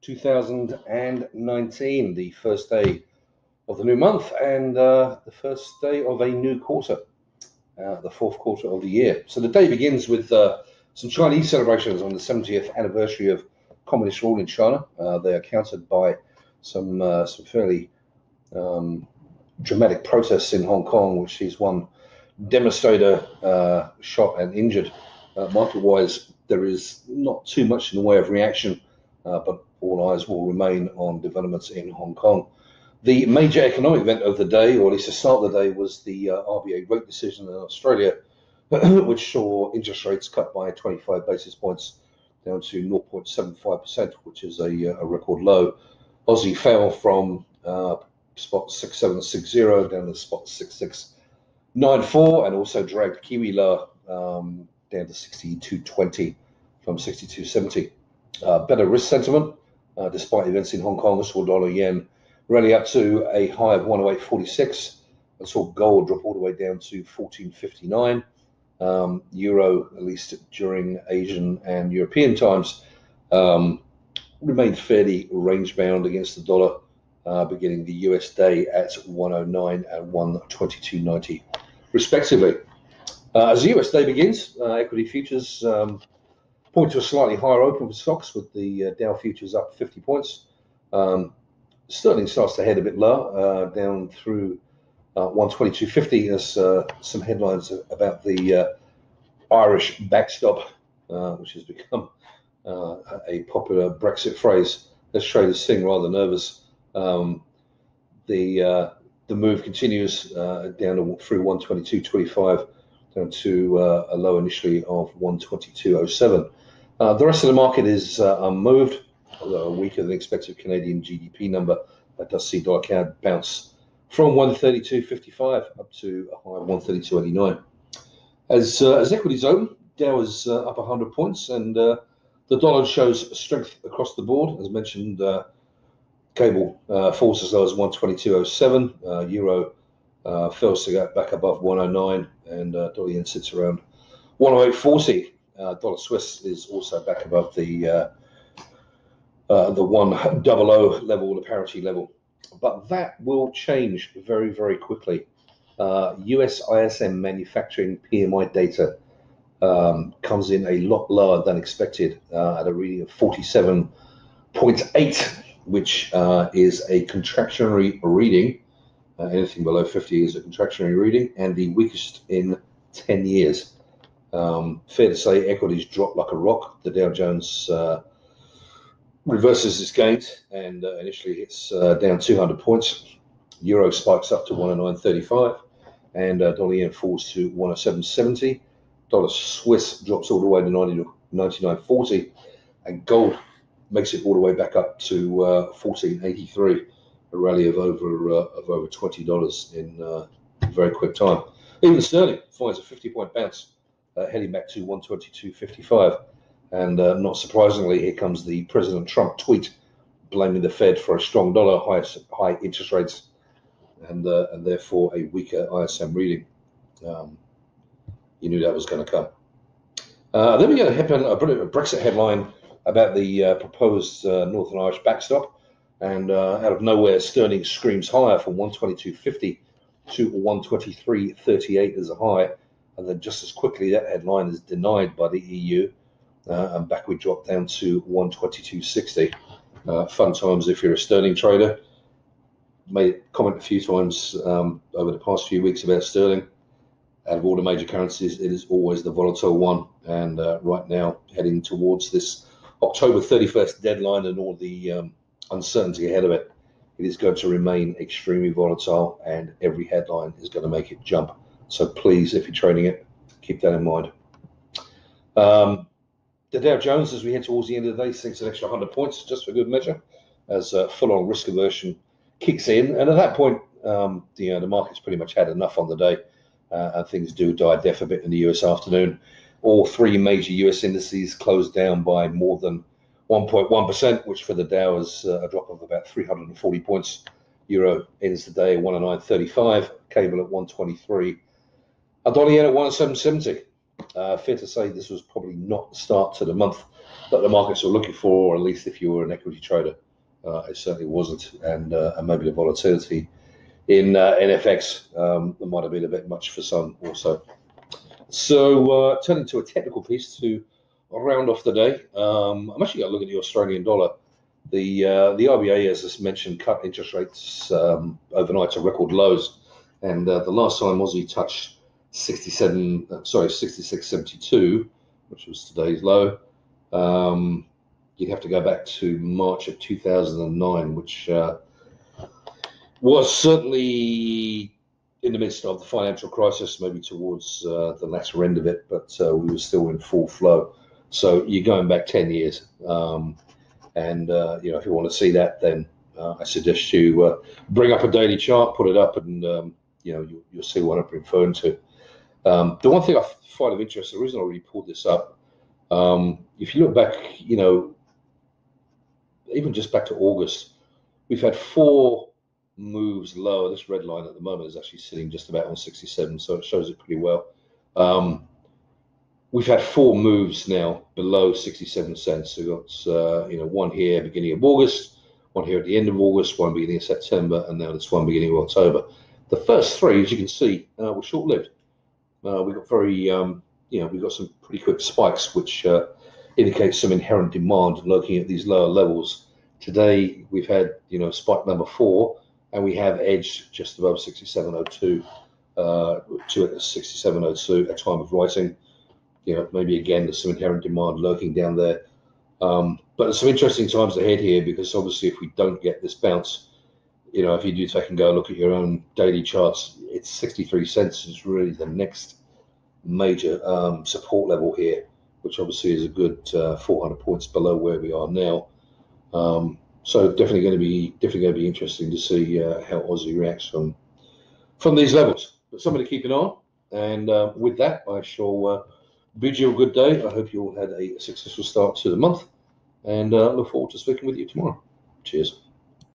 2019, the first day of the new month and the first day of a new quarter, the fourth quarter of the year. So the day begins with some Chinese celebrations on the 70th anniversary of communist rule in China. They are countered by some fairly dramatic protests in Hong Kong, which sees one demonstrator shot and injured. Market-wise, there is not too much in the way of reaction, but all eyes will remain on developments in Hong Kong. The major economic event of the day, or at least the start of the day, was the RBA rate decision in Australia, which saw interest rates cut by 25 basis points down to 0.75%, which is a record low. Aussie fell from spot 6760 down to spot 6694, and also dragged Kiwi lower down to 6220 from 6270. Better risk sentiment despite events in Hong Kong. Saw dollar yen rally up to a high of 108.46 and saw gold drop all the way down to 14.59. Euro, at least during Asian and European times, remained fairly range bound against the dollar, beginning the US day at 109 and 122.90 respectively. As the US day begins, equity futures point to a slightly higher open for stocks, with the Dow futures up 50 points. Sterling starts to head a bit lower, down through 122.50 as some headlines about the Irish backstop, which has become a popular Brexit phrase. As traders sing rather nervous. The move continues down through 122.25 down to a low initially of 122.07. The rest of the market is unmoved, although a weaker than expected Canadian GDP number that does see dollar CAD bounce from 132.55 up to a high of 132.89. As equities open, Dow is up 100 points, and the dollar shows strength across the board. As mentioned, cable falls as low as 122.07. Euro fails to get back above 109, and dollar yen sits around 108.40. Dollar Swiss is also back above the 100 level, the parity level. But that will change very, very quickly. US ISM Manufacturing PMI data comes in a lot lower than expected at a reading of 47.8, which is a contractionary reading. Anything below 50 is a contractionary reading, and the weakest in 10 years. Fair to say equities drop like a rock. The Dow Jones reverses its gains and initially hits down 200 points. Euro spikes up to 109.35, and dollar yen falls to 107.70. Dollar Swiss drops all the way to 99.40, and gold makes it all the way back up to 14.83, a rally of over $20 in very quick time. Even sterling finds a 50-point bounce, heading back to 122.55. And not surprisingly, here comes the President Trump tweet blaming the Fed for a strong dollar, high interest rates, and therefore a weaker ISM reading. You knew that was going to come. Then we get a Brexit headline about the proposed Northern Irish backstop, and out of nowhere, sterling screams higher from 122.50 to 123.38 as a high, and then just as quickly that headline is denied by the EU, and back we drop down to 122.60. Fun times if you're a sterling trader. Made a comment a few times over the past few weeks about sterling. Out of all the major currencies, it is always the volatile one, and right now heading towards this October 31st deadline and all the uncertainty ahead of it, it is going to remain extremely volatile, and every headline is going to make it jump. So please, if you're trading it, keep that in mind. The Dow Jones, as we head towards the end of the day, sinks an extra 100 points just for good measure, as full-on risk aversion kicks in. And at that point, the market's pretty much had enough on the day, and things do die deaf a bit in the US afternoon. All three major US indices closed down by more than 1.1%, which for the Dow is a drop of about 340 points. Euro ends the day at 109.35, cable at 123, a dollar yen at 107.70. Fair to say this was probably not the start to the month that the markets were looking for, or at least if you were an equity trader, it certainly wasn't. And maybe the volatility in FX it might have been a bit much for some also. So turning to a technical piece to round off the day, I'm actually going to look at the Australian dollar. The RBA, as I mentioned, cut interest rates overnight to record lows, and the last time Aussie touched 66.72, which was today's low. You'd have to go back to March of 2009, which was certainly in the midst of the financial crisis, maybe towards the latter end of it, but we were still in full flow. So you're going back 10 years. And if you want to see that, then I suggest you bring up a daily chart, put it up, and you'll see what I'm referring to. The one thing I find of interest, the reason I really pulled this up, if you look back, even just back to August, we've had 4 moves lower. This red line at the moment is actually sitting just about on 67, so it shows it pretty well. We've had 4 moves now below 67 cents. So we've got one here beginning of August, one here at the end of August, one beginning of September, and now this one beginning of October. The first 3, as you can see, were short-lived. We got we've got some pretty quick spikes, which indicates some inherent demand lurking at these lower levels. Today we've had spike number 4, and we have edged just above 67.02 to 67.02 at time of writing. Maybe again there's some inherent demand lurking down there. But there's some interesting times ahead here, because obviously if we don't get this bounce, if you do take and go look at your own daily charts, it's 63 cents is really the next major support level here, which obviously is a good 400 points below where we are now. So definitely going to be interesting to see how Aussie reacts from these levels. But something to keep an eye on. And with that, I shall bid you a good day. I hope you all had a successful start to the month, and look forward to speaking with you tomorrow. Cheers.